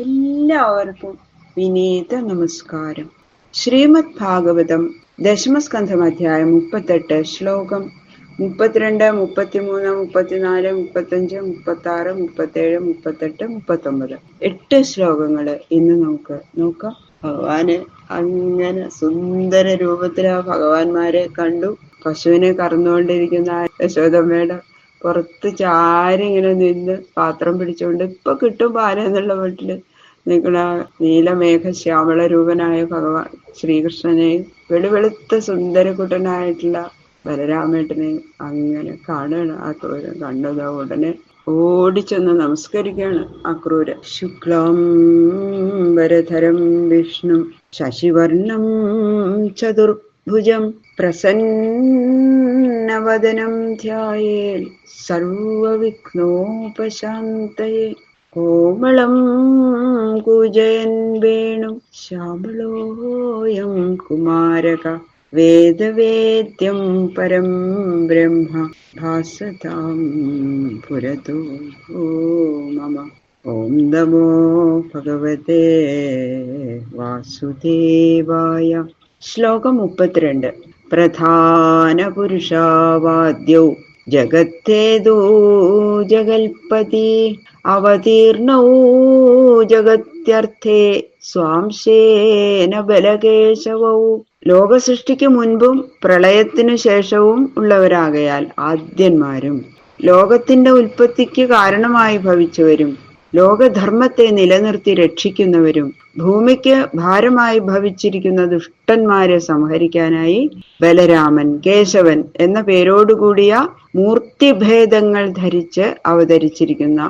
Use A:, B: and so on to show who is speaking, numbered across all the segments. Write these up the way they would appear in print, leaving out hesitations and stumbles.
A: എല്ലാവർക്കും വിനീത നമസ്കാരം. ശ്രീമദ് ഭാഗവതം ദശമസ്കന്ധം അധ്യായം 38 ശ്ലോകം 32, 33, 34, 35, 36, 37, 38, 39 8 ശ്ലോകങ്ങള് ഇന്ന് നമുക്ക് നോക്കാം. ഭഗവാന് അങ്ങനെ സുന്ദര രൂപത്തില് ഭഗവാന്മാരെ കണ്ടു. പശുവിനെ കറന്നുകൊണ്ടിരിക്കുന്ന യശോദമ്മയുടെ പുറത്ത് ചാരി ഇങ്ങനെ നിന്ന് പാത്രം പിടിച്ചുകൊണ്ട് ഇപ്പൊ കിട്ടും പാലെന്നുള്ള വീട്ടില് നിൽക്കുന്ന നീലമേഘ ശ്യാമള രൂപനായ ഭഗവാൻ ശ്രീകൃഷ്ണനെയും വെളുവെളുത്ത സുന്ദരകുട്ടനായിട്ടുള്ള ബലരാമേട്ടനെയും അങ്ങനെ കാണുകയാണ്. ആ ക്രൂരൻ കണ്ടത് ഉടനെ ഓടിച്ചെന്ന് നമസ്കരിക്കുകയാണ്. ആ ക്രൂരൻ ശുക്ലാം വരധരം വിഷ്ണു ശശിവർണം ചതുർഭുജം പ്രസന്നവദനം ധ്യായേൽ സർവവിഘ്നോപശാന്തയേ കോമളം കൂജയൻ വേണു ശ്യാമളോയം കുമാരക വേദവേദ്യം പരം ബ്രഹ്മ ഭാസതാം പുരതോ മമ. ഓം നമോ ഭഗവതേ വാസുദേവായ. ശ്ലോകം 32. പ്രധാന പുരുഷാവാദ്യൗ ജഗത്തേതോ ജഗൽപതി അവതീർണൗ ജഗത്യർത്ഥേ സ്വാംശേന ബലകേശവൗ. ലോകസൃഷ്ടിക്ക് മുൻപും പ്രളയത്തിനു ശേഷവും ഉള്ളവരാകയാൽ ആദ്യന്മാരും ലോകത്തിന്റെ ഉൽപ്പത്തിക്ക് കാരണമായി ഭവിച്ചവരും ലോകധർമ്മത്തെ നിലനിർത്തി രക്ഷിക്കുന്നവരും ഭൂമിക്ക് ഭാരമായി ഭവിച്ചിരിക്കുന്ന ദുഷ്ടന്മാരെ സംഹരിക്കാനായി ബലരാമൻ, കേശവൻ എന്ന പേരോടുകൂടിയ മൂർത്തിഭേദങ്ങൾ ധരിച്ച് അവതരിച്ചിരിക്കുന്ന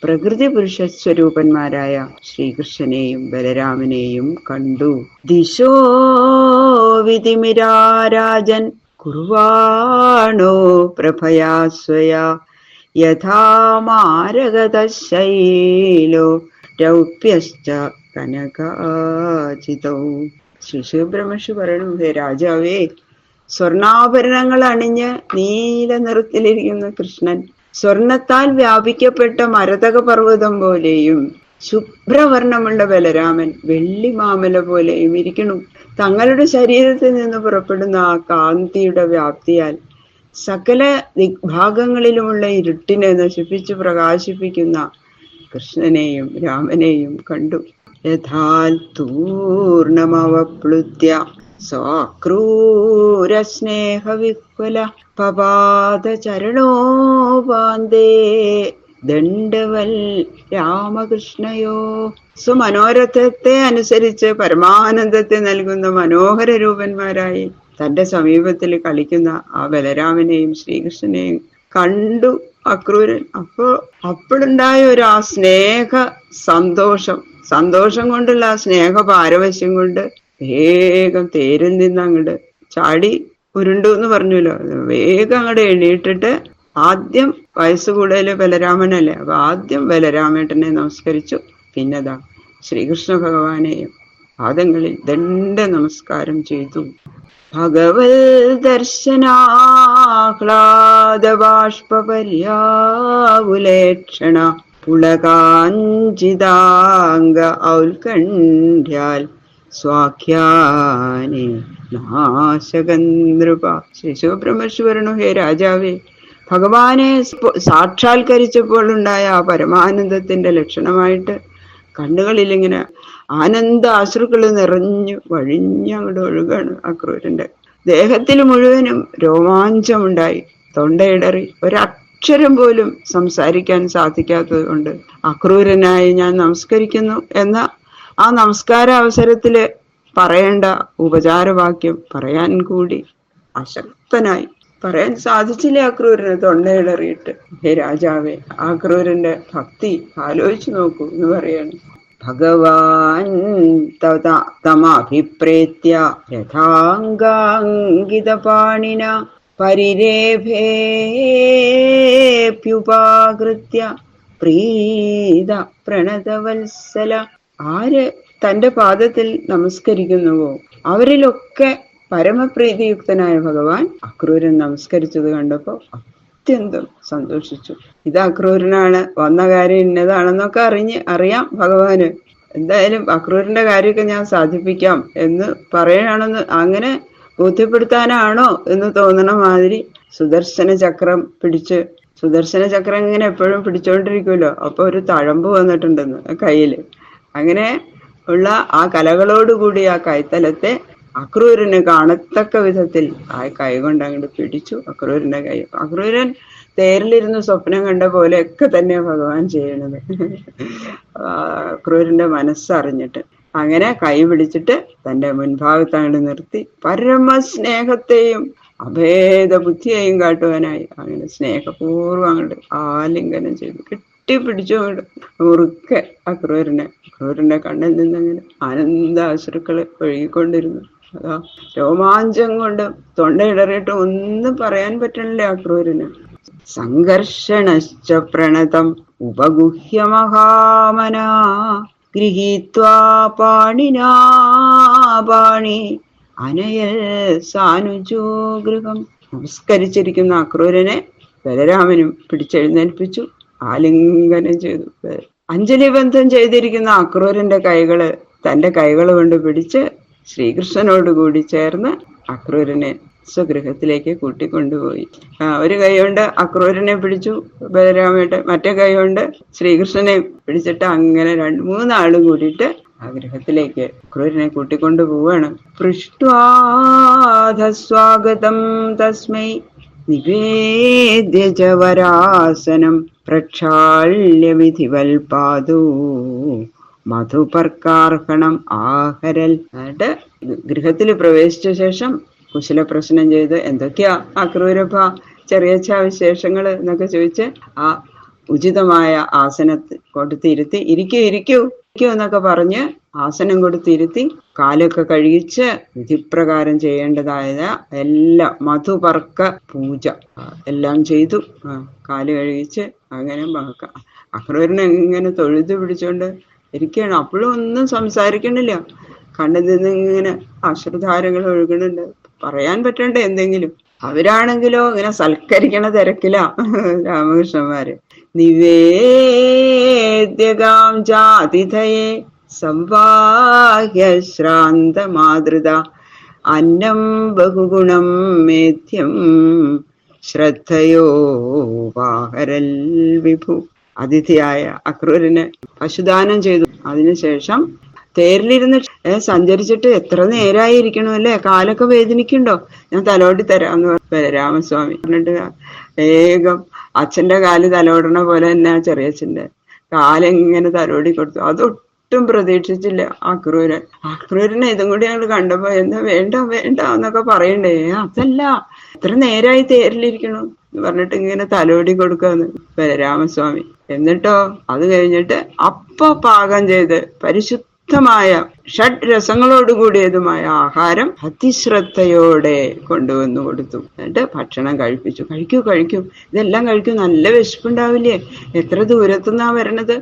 A: പ്രകൃതി പുരുഷ സ്വരൂപന്മാരായ ശ്രീകൃഷ്ണനെയും ബലരാമനെയും കണ്ടു. ദിശോ വിധിമിരാരാജൻ കുർവാണോ പ്രഭയാ സ്വയാ യഥാ മാരകതശൈലോ രൗപ്യശ്ച കനകാചിതൗ. ശിശുബ്രഹ്മർഷി പറയണു, ഹേ രാജാവേ, സ്വർണാഭരണങ്ങൾ അണിഞ്ഞ് നീല നിറത്തിലിരിക്കുന്ന കൃഷ്ണൻ സ്വർണത്താൽ വ്യാപിക്കപ്പെട്ട മരതക പർവ്വതം പോലെയും ശുഭ്രവർണ്ണമുള്ള ബലരാമൻ വെള്ളി മാമല പോലെയും ഇരിക്കണു. തങ്ങളുടെ ശരീരത്തിൽ നിന്ന് പുറപ്പെടുന്ന ആ കാന്തിയുടെ വ്യാപ്തിയാൽ സകല ദിഗ്ഭാഗങ്ങളിലുമുള്ള ഇരുട്ടിനെ നശിപ്പിച്ച് പ്രകാശിപ്പിക്കുന്ന കൃഷ്ണനെയും രാമനെയും കണ്ടു. യഥാൽ തൂർണമവപ്ലുത്യ സ്വാക്രൂരസ്നേഹവിഹ്വല പപാദചരണോപാന്തേ ദണ്ഡവൽ രാമകൃഷ്ണയോ. സ്വമനോരഥത്തെ അനുസരിച്ച് പരമാനന്ദത്തെ നൽകുന്ന മനോഹര രൂപന്മാരായി തന്റെ സമീപത്തിൽ കളിക്കുന്ന ആ ബലരാമനെയും ശ്രീകൃഷ്ണനെയും കണ്ടു അക്രൂരൻ. അപ്പോഴുണ്ടായ ഒരു ആ സ്നേഹ സന്തോഷം കൊണ്ടുള്ള ആ സ്നേഹ പാരവശ്യം കൊണ്ട് വേഗം തേരിൽ നിന്ന് അങ്ങോട്ട് ചാടി ഉരുണ്ടു എന്ന് പറഞ്ഞല്ലോ. വേഗം അങ്ങോട്ട് എണീട്ടിട്ട് ആദ്യം വയസ്സ് കൂടുതൽ ബലരാമനല്ലേ, അപ്പൊ ആദ്യം ബലരാമേട്ടനെ നമസ്കരിച്ചു. പിന്നെതാ ശ്രീകൃഷ്ണ ഭഗവാനെയും പാദങ്ങളിൽ ദണ്ഡ നമസ്കാരം ചെയ്തു. ഭഗവത് ദർശനാഹ്ലാദബാഷ്പപര്യാവുലേക്ഷണ പുളകാഞ്ചിതാംഗ ഔത്കണ്ഠ്യാൽ സ്വാഖ്യാനെ നാശകന്ദ്രുപ. ശിശുബ്രഹ്മർഷി പറഞ്ഞു, ഹേ രാജാവേ, ഭഗവാനെ സാക്ഷാത്കരിച്ചപ്പോൾ ഉണ്ടായ ആ പരമാനന്ദത്തിന്റെ ലക്ഷണമായിട്ട് കണ്ണുകളിലിങ്ങനെ ആനന്ദ അശ്രുക്കൾ നിറഞ്ഞു വഴിഞ്ഞങ്ങോട്ട് ഒഴുകാണ്. അക്രൂരന്റെ ദേഹത്തിൽ മുഴുവനും രോമാഞ്ചമുണ്ടായി. തൊണ്ടയിടറി ഒരക്ഷരം പോലും സംസാരിക്കാൻ സാധിക്കാത്തത് കൊണ്ട് അക്രൂരനായി ഞാൻ നമസ്കരിക്കുന്നു എന്ന ആ നമസ്കാര അവസരത്തില് പറയേണ്ട ഉപചാരവാക്യം പറയാൻ കൂടി അശക്തനായി. പറയാൻ സാധിച്ചില്ല അക്രൂരന് തൊണ്ടയിടറിയിട്ട്. ഹേ രാജാവേ, ആ ക്രൂരന്റെ ഭക്തി ആലോചിച്ചു നോക്കൂ എന്ന് പറയാണ്. ഭഗവാൻ തമഭിപ്രേത്യ രഥാംഗാംഗിതപാണിന പരിരേഭേപ്യുപാകൃത്യ പ്രീത പ്രണതവത്സല. ആര് തന്റെ പാദത്തിൽ നമസ്കരിക്കുന്നുവോ അവരിലൊക്കെ പരമപ്രീതിയുക്തനായ ഭഗവാൻ അക്രൂരൻ നമസ്കരിച്ചത് കണ്ടപ്പോ അത്യന്തം സന്തോഷിച്ചു. ഇത് അക്രൂരനാണ്, വന്ന കാര്യം ഇന്നതാണെന്നൊക്കെ അറിയാം ഭഗവാന്. എന്തായാലും അക്രൂരിന്റെ കാര്യമൊക്കെ ഞാൻ സാധിപ്പിക്കാം എന്ന് പറയുകയാണെന്ന്, അങ്ങനെ ബോധ്യപ്പെടുത്താനാണോ എന്ന് തോന്നണ മാതിരി സുദർശന ചക്രം പിടിച്ച്, സുദർശന ചക്രം ഇങ്ങനെ എപ്പോഴും പിടിച്ചോണ്ടിരിക്കുമല്ലോ, അപ്പൊ ഒരു തഴമ്പ് വന്നിട്ടുണ്ടെന്ന് കയ്യില്. അങ്ങനെ ഉള്ള ആ കലകളോടുകൂടി ആ കൈത്തലത്തെ അക്രൂരന് കാണത്തക്ക വിധത്തിൽ ആ കൈ കൊണ്ട് അങ്ങോട്ട് പിടിച്ചു. അക്രൂരന്റെ കൈ, അക്രൂരൻ തേരിലിരുന്ന് സ്വപ്നം കണ്ട പോലെയൊക്കെ തന്നെ ഭഗവാൻ ചെയ്യണത് അക്രൂരന്റെ മനസ്സറിഞ്ഞിട്ട്. അങ്ങനെ കൈ പിടിച്ചിട്ട് തന്റെ മുൻഭാഗത്ത് അങ്ങോട്ട് നിർത്തി പരമസ്നേഹത്തെയും അഭേദ ബുദ്ധിയെയും കാട്ടുവാനായി അങ്ങനെ സ്നേഹപൂർവ്വം അങ്ങോട്ട് ആലിംഗനം ചെയ്തു, കെട്ടിപ്പിടിച്ചു അങ്ങോട്ട് മുറുക്കെ അക്രൂരനെ. അക്രൂരന്റെ കണ്ണിൽ നിന്നങ്ങനെ ആനന്ദാശ്രുക്കള് ഒഴുകിക്കൊണ്ടിരുന്നു. അതാ രോമാഞ്ചം കൊണ്ട് തൊണ്ടയിടറിയിട്ട് ഒന്നും പറയാൻ പറ്റണില്ല അക്രൂരന്. സംഘർഷണശ്ച പ്രണതം ഉപഗുഹ്യ മഹാമനാ ഗൃഹീത്വാ പാണിനാ പാണി അനയൽ സാനുജോ ഗൃഹം. നമസ്കരിച്ചിരിക്കുന്ന അക്രൂരനെ ബലരാമനും പിടിച്ചെഴുന്നേൽപ്പിച്ചു, ആലിംഗനം ചെയ്തു. അഞ്ജലി ബന്ധം ചെയ്തിരിക്കുന്ന അക്രൂരന്റെ കൈകള് തന്റെ കൈകൾ കൊണ്ട് പിടിച്ച് ശ്രീകൃഷ്ണനോട് കൂടി ചേർന്ന് അക്രൂരനെ സ്വഗൃഹത്തിലേക്ക് കൂട്ടിക്കൊണ്ടുപോയി. ഒരു കൈ കൊണ്ട് അക്രൂരനെ പിടിച്ചു ബലരാമേട്ട്, മറ്റേ കൈ കൊണ്ട് ശ്രീകൃഷ്ണനെ പിടിച്ചിട്ട് അങ്ങനെ മൂന്നാളും കൂടിയിട്ട് ആ ഗൃഹത്തിലേക്ക് അക്രൂരനെ കൂട്ടിക്കൊണ്ടു പോവാണ്. പൃഷ്ട്വാധസ്വാഗതം തസ്മൈ നിവേദ്യ ച വരാസനം പ്രക്ഷാള്യ വിധിവൽപാദോ മധുപർക്കാർഹണം ആഹരൽ. എന്നിട്ട് ഗൃഹത്തിൽ പ്രവേശിച്ച ശേഷം കുശലപ്രശ്നം ചെയ്ത് എന്തൊക്കെയാ അക്രൂരഭ ചെറിയച്ഛ വിശേഷങ്ങൾ എന്നൊക്കെ ചോദിച്ച് ആ ഉചിതമായ ആസനത്തിൽ കൊടുത്തിരുത്തി, ഇരിക്കൂ ഇരിക്കൂ ഇരിക്കൂ എന്നൊക്കെ പറഞ്ഞ് ആസനം കൊടുത്തിരുത്തി കാലൊക്കെ കഴുകിച്ച് വിധിപ്രകാരം ചെയ്യേണ്ടതായ എല്ലാ മധുപർക്ക പൂജ എല്ലാം ചെയ്തു. കാല് കഴുകിച്ച് അങ്ങനെ അക്രൂരനെ ഇങ്ങനെ തൊഴുതു പിടിച്ചോണ്ട് ഇരിക്കുകയാണ്. അപ്പോഴും ഒന്നും സംസാരിക്കണില്ല, കണ്ണിൽ നിന്ന് ഇങ്ങനെ അശ്രുധാരകൾ ഒഴുകണുണ്ട്, പറയാൻ പറ്റണ്ടേ എന്തെങ്കിലും. അവരാണെങ്കിലോ ഇങ്ങനെ സൽക്കരിക്കണ തിരക്കില രാമകൃഷ്ണന്മാര്. നിവേദ്യകാം ചാതിഥയെ സംവാഹ്യ ശ്രാന്ത മാതൃത അന്നം ബഹുഗുണം മേധ്യം ശ്രദ്ധയോ വാഹരൽ വിഭു. അതിഥിയായ അക്രൂരന് പശുദാനം ചെയ്തു. അതിനുശേഷം തേരിലിരുന്ന് സഞ്ചരിച്ചിട്ട് എത്ര നേരായിരിക്കണു അല്ലേ, കാലൊക്കെ വേദനിക്കുന്നുണ്ടോ, ഞാൻ തലോടി തരാമെന്ന് പറഞ്ഞു രാമസ്വാമി. പറഞ്ഞിട്ട് വേഗം അച്ഛന്റെ കാല് തലോടണ പോലെ തന്നെ ആ ചെറിയച്ഛന്റെ കാലെങ്ങനെ തലോടി കൊടുത്തു. അതൊട്ടും പ്രതീക്ഷിച്ചില്ല അക്രൂരൻ. അക്രൂരനെ ഇതും കൂടി ഞങ്ങൾ കണ്ടപ്പോ എന്താ വേണ്ട വേണ്ട എന്നൊക്കെ പറയണ്ടേ, അതല്ല എത്ര നേരായി തേരിലിരിക്കണു എന്ന് പറഞ്ഞിട്ട് ഇങ്ങനെ തലോടി കൊടുക്കാന്ന് രാമസ്വാമി. എന്നിട്ടോ അത് കഴിഞ്ഞിട്ട് അപ്പ പാകം ചെയ്ത് പരിശുദ്ധമായ ഷഡ് രസങ്ങളോടുകൂടിയതുമായ ആഹാരം അതിശ്രദ്ധയോടെ കൊണ്ടുവന്നു കൊടുത്തു. എന്നിട്ട് ഭക്ഷണം കഴിപ്പിച്ചു. കഴിക്കൂ കഴിക്കൂ, ഇതെല്ലാം കഴിക്കൂ, നല്ല വിശപ്പുണ്ടാവില്ലേ, എത്ര ദൂരത്തുനിന്നാ വരണത്,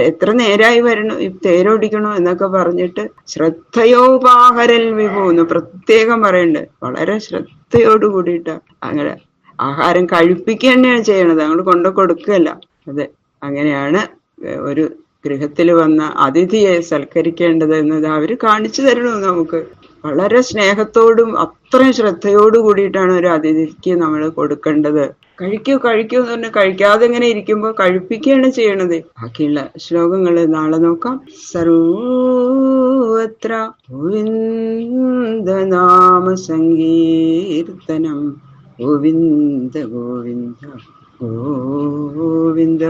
A: എത്ര നേരായി വരണു, തേരോടിക്കണു എന്നൊക്കെ പറഞ്ഞിട്ട് ശ്രദ്ധയോപാഹരൽ വിഭൂന്ന് പ്രത്യേകം പറയുന്നുണ്ട്. വളരെ ശ്രദ്ധയോട് കൂടിയിട്ട് അങ്ങനെ ആഹാരം കഴിപ്പിക്കുക തന്നെയാണ് ചെയ്യണത്, അങ്ങോട്ട് കൊണ്ടു കൊടുക്കുകയല്ല. അതെ, അങ്ങനെയാണ് ഒരു ഗൃഹത്തിൽ വന്ന അതിഥിയെ സൽക്കരിക്കേണ്ടത് എന്നത് അവര് കാണിച്ചു തരണു നമുക്ക്. വളരെ സ്നേഹത്തോടും അത്രയും ശ്രദ്ധയോടു കൂടിയിട്ടാണ് ഒരു അതിഥിക്ക് നമ്മൾ കൊടുക്കേണ്ടത്. കഴിക്കൂ കഴിക്കൂ എന്ന് പറഞ്ഞാൽ കഴിക്കാതെ ഇങ്ങനെ ഇരിക്കുമ്പോ കഴിപ്പിക്കുകയാണ് ചെയ്യണത്. ബാക്കിയുള്ള ശ്ലോകങ്ങൾ നാളെ നോക്കാം. സർവത്ര ഗോവിന്ദ നാമ സങ്കീർത്തനം ഗോവിന്ദ ഗോവിന്ദ ഗോവിന്ദ.